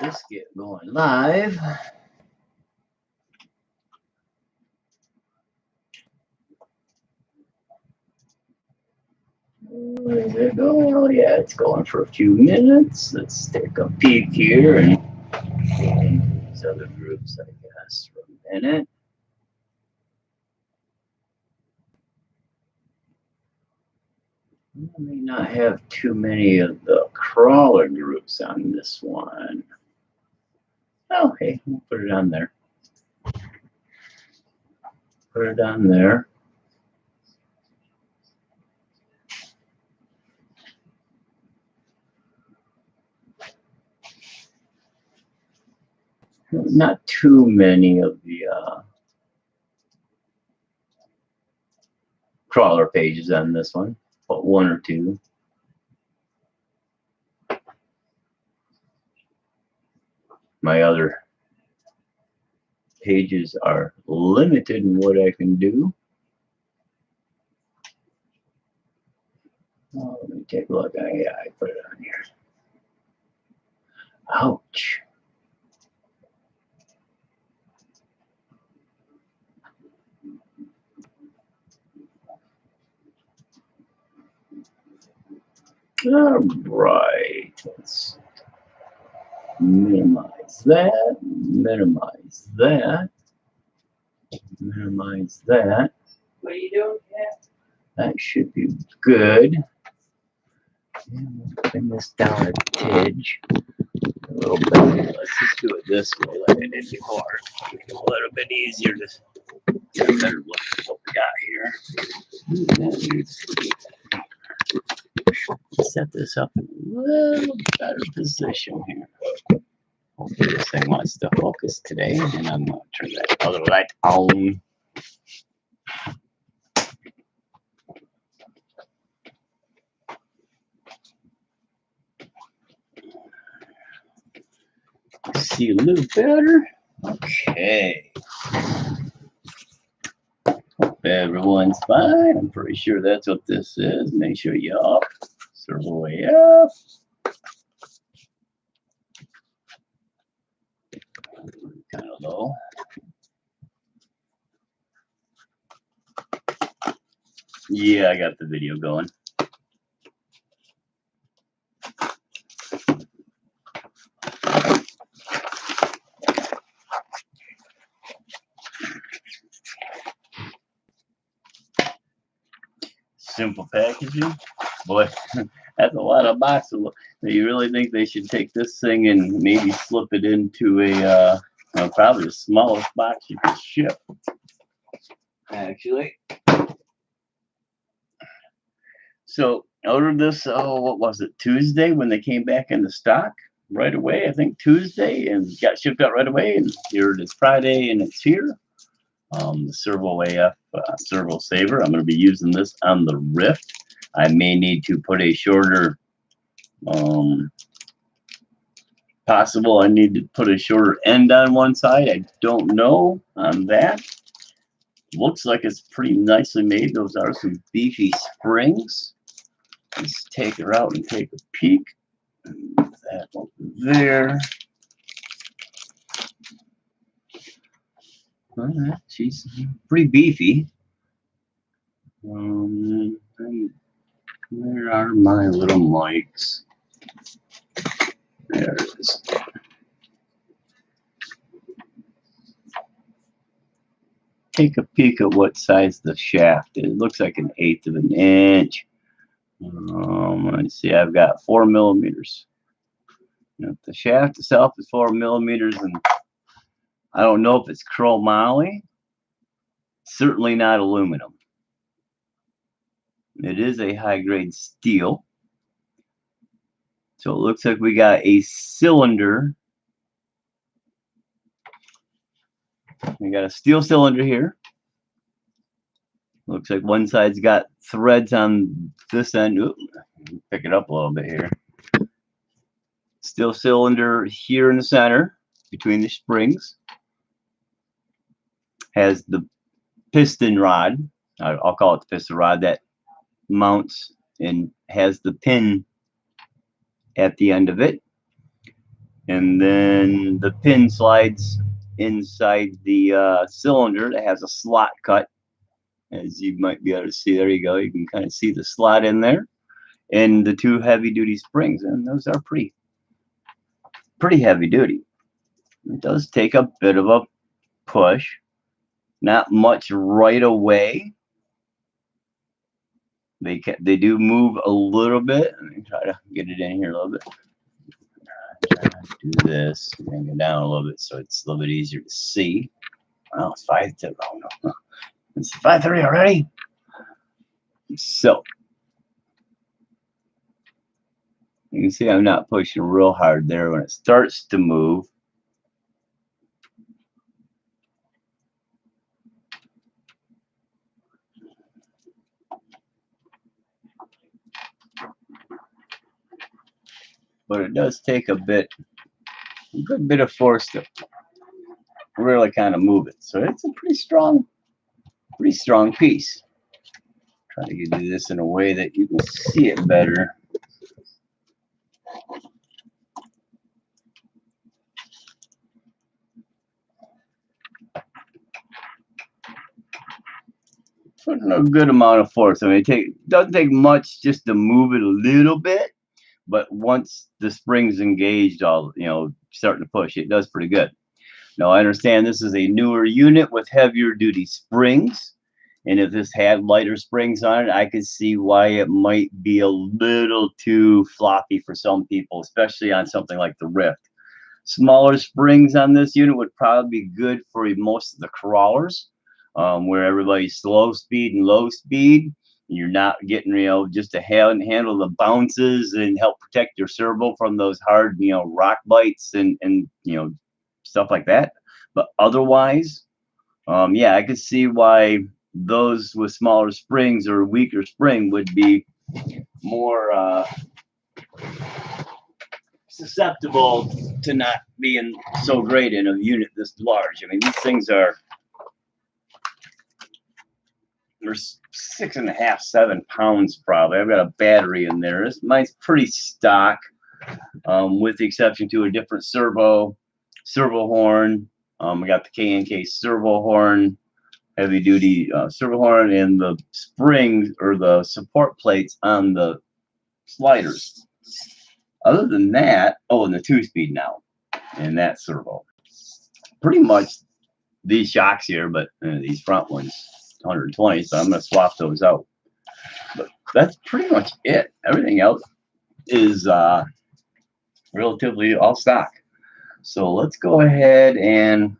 Just get going live. Is it going? Oh yeah, it's going for a few minutes. Let's take a peek here and these other groups, I guess, for a minute. I may not have too many of the crawler groups on this one. Oh, hey, we'll put it on there. Put it on there. Not too many of the crawler pages on this one, but one or two. My other pages are limited in what I can do. Oh, let me take a look. Yeah, I put it on here. Ouch. All right. Let's minimize that. Minimize that. Minimize that. What are you doing? Yeah. That should be good. Bring this down a tidge a little bit. Let's just do it this way like I did before. Make it a little bit easier to get a better look at what we got here. Set this up in a little better position here. Hopefully this thing wants to focus today, and I'm going to turn that other light on. See a little better. Okay. Hope everyone's fine. I'm pretty sure that's what this is. Make sure you're up. ServoAF. Kind of low. Yeah, I got the video going. Simple packaging. Boy, that's a lot of boxes. Do you really think they should take this thing and maybe slip it into a probably the smallest box you could ship? Actually. So ordered this, what was it, Tuesday when they came back into stock right away, I think Tuesday, and got shipped out right away, and here it is Friday, and it's here. The ServoAF servo saver. I'm going to be using this on the Ryft. I may need to put a shorter, possible I need to put a shorter end on one side. I don't know on that. Looks like it's pretty nicely made. Those are some beefy springs. Let's take her out and take a peek. Move that over there. She's pretty beefy. Where are my little mics? There it is. Take a peek at what size the shaft is. It looks like 1/8 of an inch. Let's see, I've got 4 millimeters. Now, the shaft itself is 4 millimeters, and I don't know if it's chromoly. Certainly not aluminum. It is a high-grade steel. So it looks like we got a cylinder. We got a steel cylinder here. Looks like one side's got threads on this end. Ooh, pick it up a little bit here. Steel cylinder here in the center between the springs. Has the piston rod. I'll call it the piston rod that mounts and has the pin at the end of it. And then the pin slides inside the cylinder that has a slot cut, as you might be able to see. There you go. You can kind of see the slot in there, and the two heavy-duty springs, and those are pretty heavy-duty. It does take a bit of a push, not much right away. They do move a little bit. Let me try to get it in here a little bit. Try to do this, bring it down a little bit so it's a little bit easier to see. Well, it's 5-2. Oh no, it's 5-3 already. So you can see I'm not pushing real hard there. When it starts to move, but it does take a good bit of force to really kind of move it. So it's a pretty strong piece. Try to do this in a way that you can see it better. Putting a good amount of force. I mean, it doesn't take much just to move it a little bit, but once the spring's engaged, starting to push, it does pretty good. Now, I understand this is a newer unit with heavier duty springs, and if this had lighter springs on it, I could see why it might be a little too floppy for some people, especially on something like the Ryft. Smaller springs on this unit would probably be good for most of the crawlers, where everybody's slow speed and low speed. You're not getting, just to handle the bounces and help protect your servo from those hard, rock bites and stuff like that. But otherwise, yeah, I could see why those with smaller springs or weaker spring would be more susceptible to not being so great in a unit this large. I mean, these things they're 6.5, 7 pounds probably. I've got a battery in there. Mine's pretty stock, with the exception to a different servo horn. We got the K&K servo horn, heavy duty servo horn, and the springs or the support plates on the sliders. Other than that, and the 2-speed now in that servo. Pretty much these shocks here, but these front ones 120, so I'm going to swap those out. But that's pretty much it. Everything else is relatively all stock. So let's go ahead and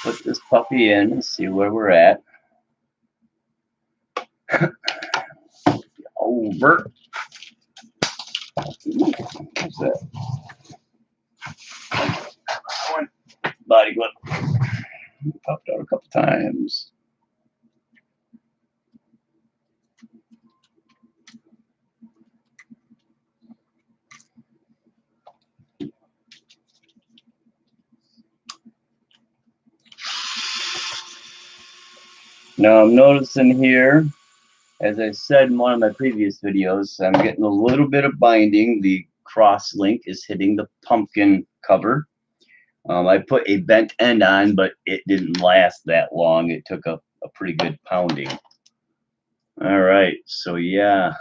put this puppy in and see where we're at. Over. What's that? Body clip. Popped out a couple times. Now I'm noticing here, as I said in one of my previous videos, I'm getting a little bit of binding. The cross link is hitting the pumpkin cover. I put a bent end on, but it didn't last that long. It took a pretty good pounding. All right, so yeah,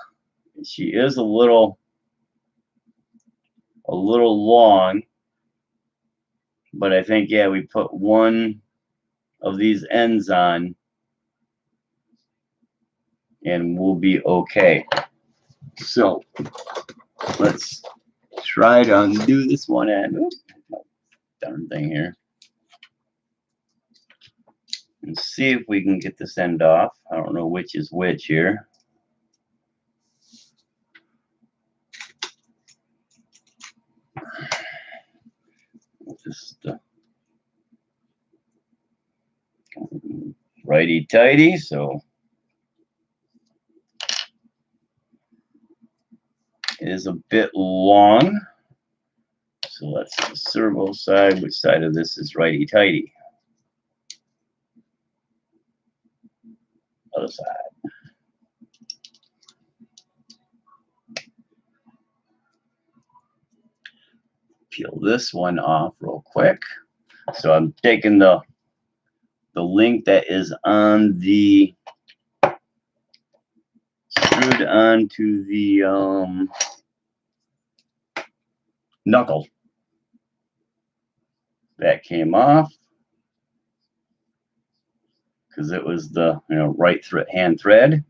she is a little long, but I think, yeah, we put one of these ends on and we'll be okay. So let's try to undo this one end. Oops, darn thing here. And see if we can get this end off. I don't know which is which here. Just righty tighty. So it is a bit long. So that's the servo side. Which side of this is righty tighty? Other side. peel this one off real quick. So I'm taking the link that is on the screwed onto the knuckle. That came off because it was the right hand thread.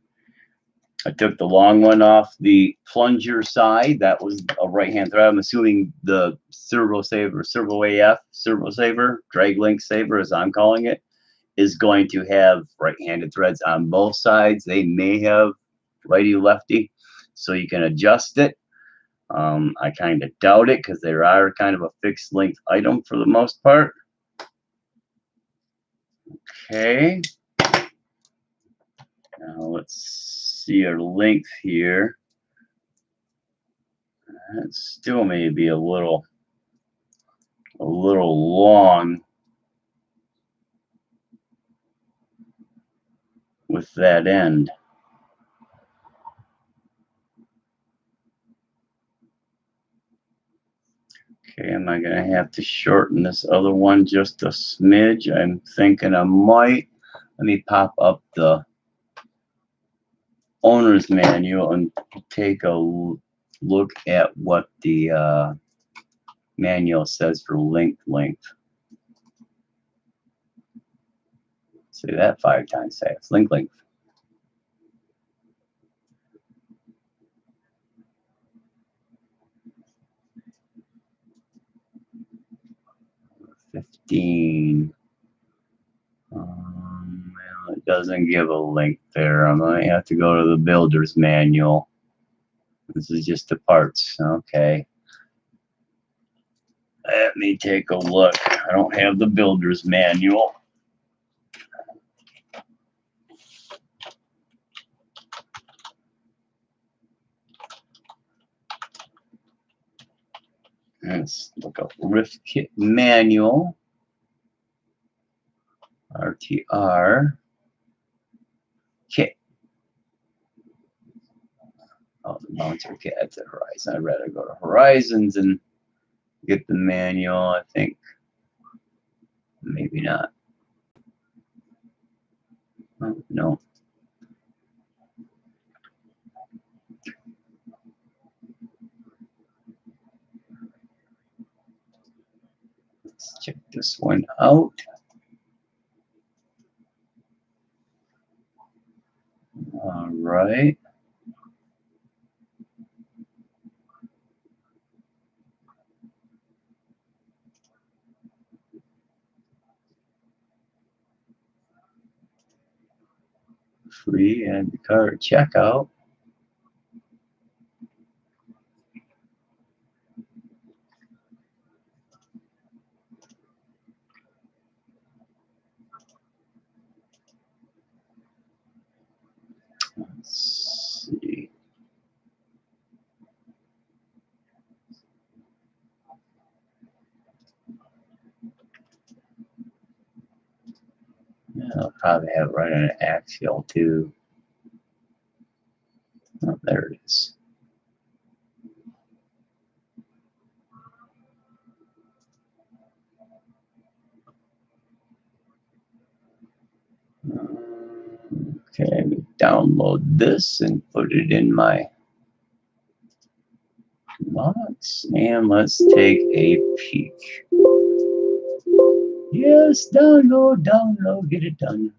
I took the long one off the plunger side. That was a right hand thread. I'm assuming the servo saver, ServoAF servo saver, drag link saver as I'm calling it, is going to have right-handed threads on both sides. They may have righty-lefty, so you can adjust it. I kind of doubt it because they are kind of a fixed length item for the most part. Okay. Now let's see our length here. It still may be a little long with that end. Okay, am I going to have to shorten this other one just a smidge? I'm thinking I might. Let me pop up the owner's manual and take a look at what the manual says for length. Say that 5 times fast. Length. 15. Well, it doesn't give a length there. I might have to go to the builder's manual. This is just the parts. Okay. Let me take a look. I don't have the builder's manual. Let's look up Ryft kit manual. RTR kit. Oh, the mounter kit at the Horizon. I'd rather go to Horizons and get the manual. I think maybe not. Oh, no. Let's check this one out. All right. Free and card checkout. Let's see. I'll probably have it right on an axial too. Oh, there it is. Okay, download this and put it in my box, and let's take a peek. Yes, download, get it done.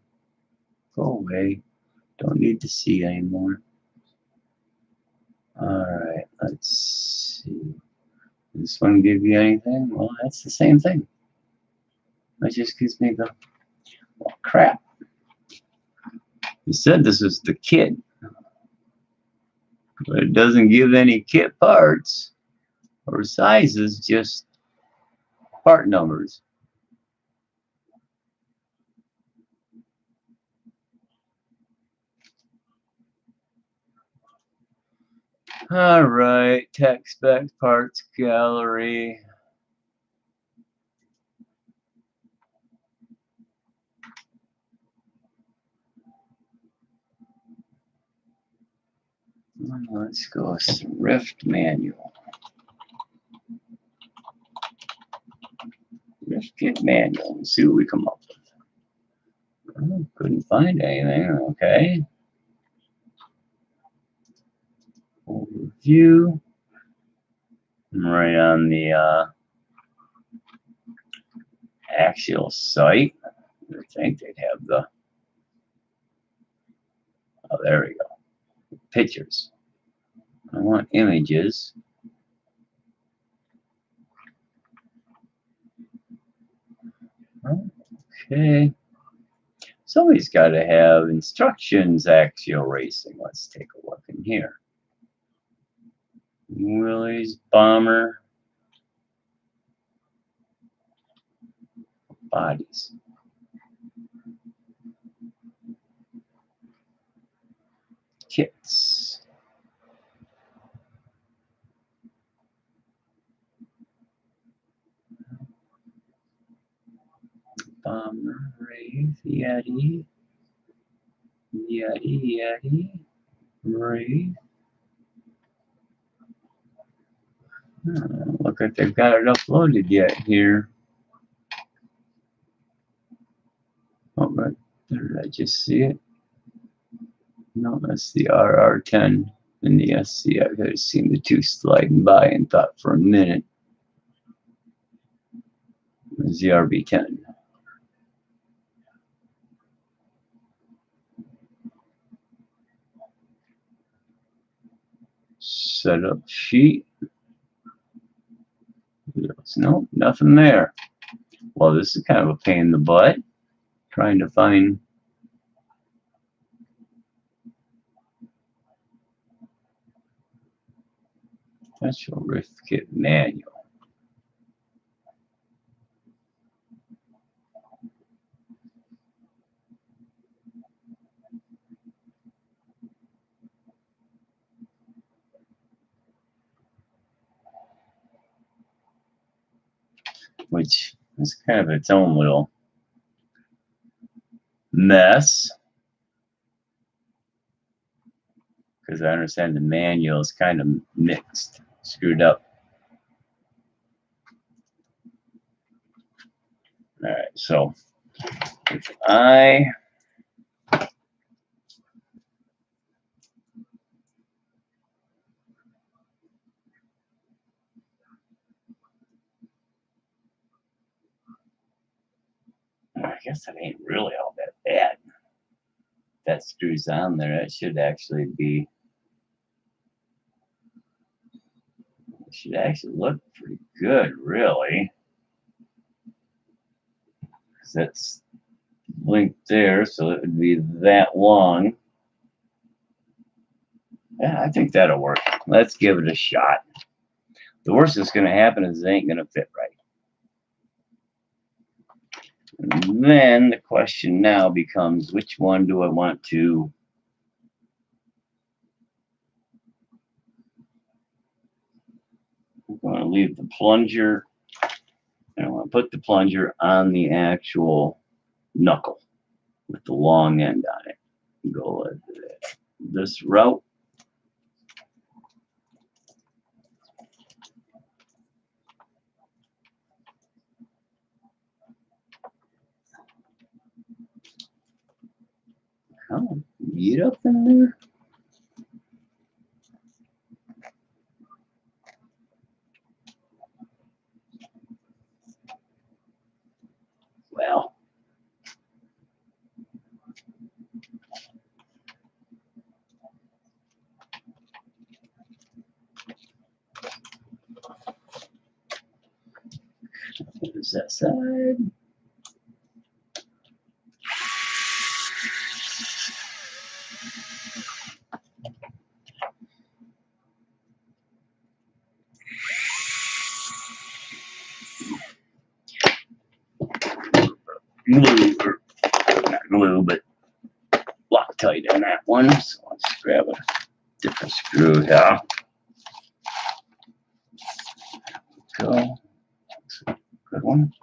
Go away. Don't need to see anymore. Alright, let's see. This one give you anything? Well, that's the same thing. That just gives me the crap. You said this was the kit, but it doesn't give any kit parts or sizes, just part numbers. Alright, tech spec parts gallery. Let's go Ryft manual. Just get manual and see what we come up with. Oh, couldn't find anything. Okay. Overview. I'm right on the axial site. I think they'd have the. Oh, there we go. Pictures. I want images. Okay. Somebody's got to have instructions, axial racing. Let's take a look in here. Willys, bomber, bodies. Kits. Bomber, Ryft, Yeti, Ryft. Look like they've got it uploaded yet here. Oh, but did I just see it? No, that's the RR10 and the SC. I've just seen the two sliding by and thought for a minute it was the RB10. Setup sheet. Nope, nothing there. Well, this is kind of a pain in the butt. Trying to find potential Ryft kit manual. Which is kind of its own little mess. Because I understand the manual is kind of mixed, screwed up. All right, so if I guess that ain't really all that bad. That screws on there. That should actually be. It should actually look pretty good, really. Because that's linked there, so it would be that long. Yeah, I think that'll work. Let's give it a shot. The worst that's going to happen is it ain't going to fit right. And then the question now becomes, which one do I want to I'm going to leave the plunger. I want to put the plunger on the actual knuckle with the long end on it. Go this route. Come on, get up in there. Well, what is that side? Glue, or not glue, but Loctite on that one. So let's grab a different screw here. Go. Good one.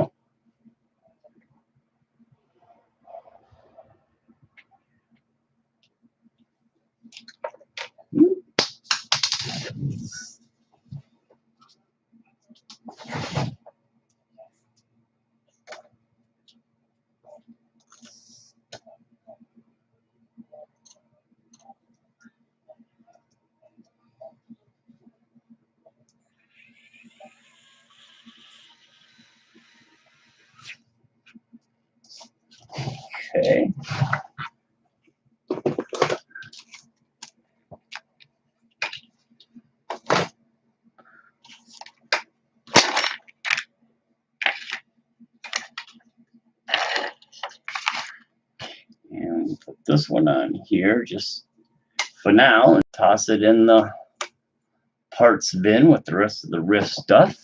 Okay. And put this one on here just for now and toss it in the parts bin with the rest of the Ryft stuff.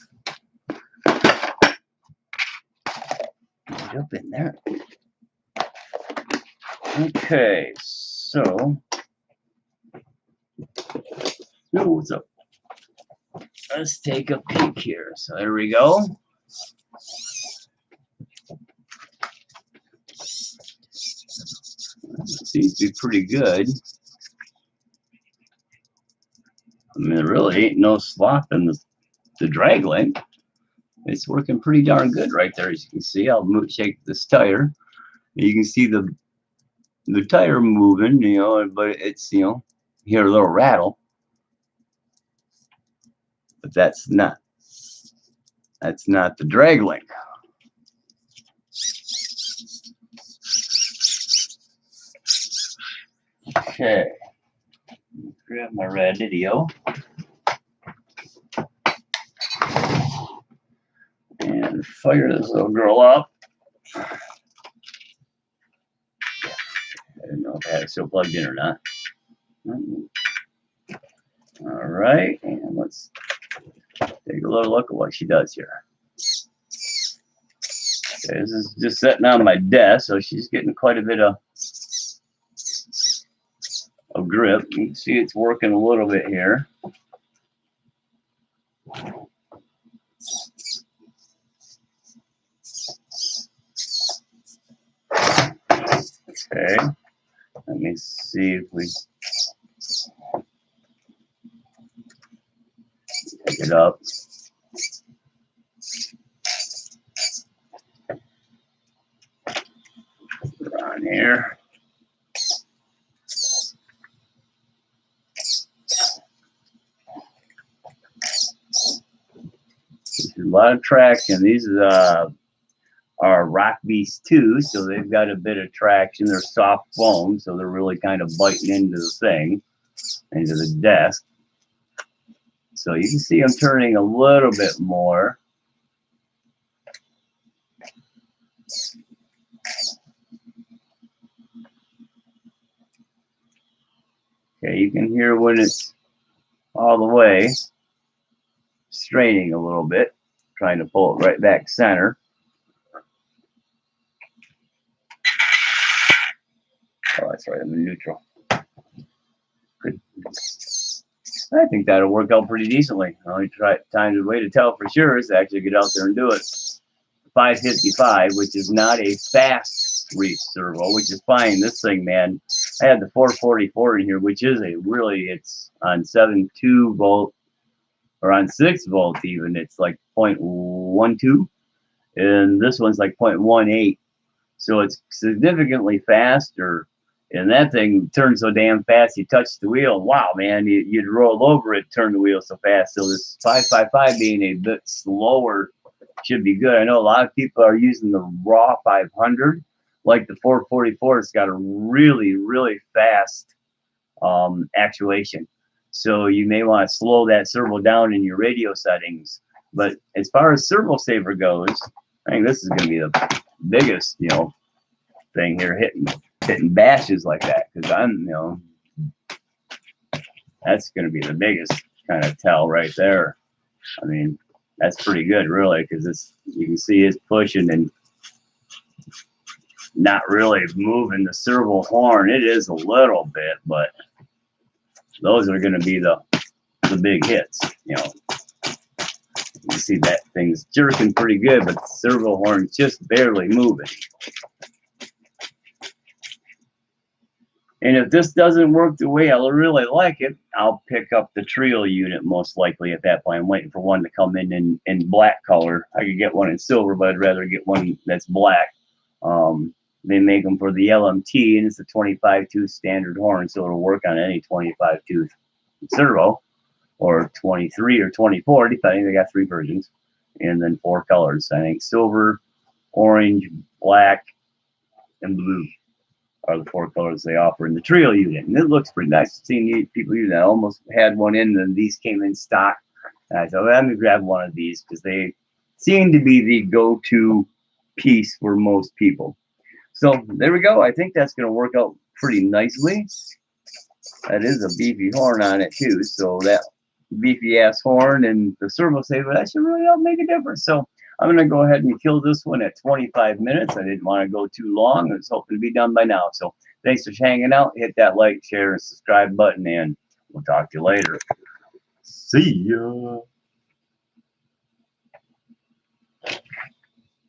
Get up in there. Okay, so what's up? Let's take a peek here. So there we go. Seems to be pretty good. I mean, there really ain't no slop in the drag link. It's working pretty darn good right there, as you can see. I'll shake this tire. You can see the tire moving, you know, but it's, you know, you hear a little rattle. But that's not the drag link. Okay, grab my radio and fire this little girl up. I don't know if I have it still plugged in or not. All right, and let's take a little look at what she does here. Okay, this is just sitting on my desk, so she's getting quite a bit of grip. You can see it's working a little bit here. Okay, let me see if we pick it up. Put it on here. There's a lot of traction. These are Rock Beast 2, so they've got a bit of traction. They're soft foam, so they're really kind of biting into the thing, into the desk. So you can see I'm turning a little bit more. Okay, you can hear when it's all the way, straining a little bit, trying to pull it right back center. Oh, that's right, I'm in neutral. Good. I think that'll work out pretty decently. The only way to tell for sure is to actually get out there and do it. 555, which is not a fast Ryft servo, which is fine. This thing, man, I had the 444 in here, which is it's on 7.2 volt, or on 6 volt even, it's like 0.12, and this one's like 0.18, so it's significantly faster. And that thing turns so damn fast, you touch the wheel, and wow, man, you'd roll over it, turn the wheel so fast. So this 555 being a bit slower should be good. I know a lot of people are using the raw 500, like the 444. It's got a really, really fast actuation. So you may want to slow that servo down in your radio settings. But as far as servo saver goes, I think this is going to be the biggest, you know, thing here, hitting bashes like that, because I'm, you know, that's going to be the biggest kind of tell right there. I mean, that's pretty good, really, because it's, you can see it's pushing and not really moving the servo horn. It is a little bit, but those are going to be the big hits, you know. You see that thing's jerking pretty good, but the servo horn's just barely moving. And if this doesn't work the way I really like it, I'll pick up the trio unit most likely at that point. I'm waiting for one to come in black color. I could get one in silver, but I'd rather get one that's black. They make them for the LMT, and it's a 25-tooth standard horn, so it'll work on any 25-tooth servo, or 23 or 24, depending. They got 3 versions, and then 4 colors. I think silver, orange, black, and blue. are the 4 colors they offer in the trio unit. And it looks pretty nice. Seeing people use that. I almost had one in, and these came in stock. And I thought, well, let me grab one of these because they seem to be the go-to piece for most people. So there we go. I think that's going to work out pretty nicely. That is a beefy horn on it too. So that beefy ass horn and the servo saver, that should really help make a difference. So I'm going to go ahead and kill this one at 25 minutes. I didn't want to go too long. I was hoping to be done by now. So thanks for hanging out. Hit that like, share, and subscribe button, and we'll talk to you later. See ya.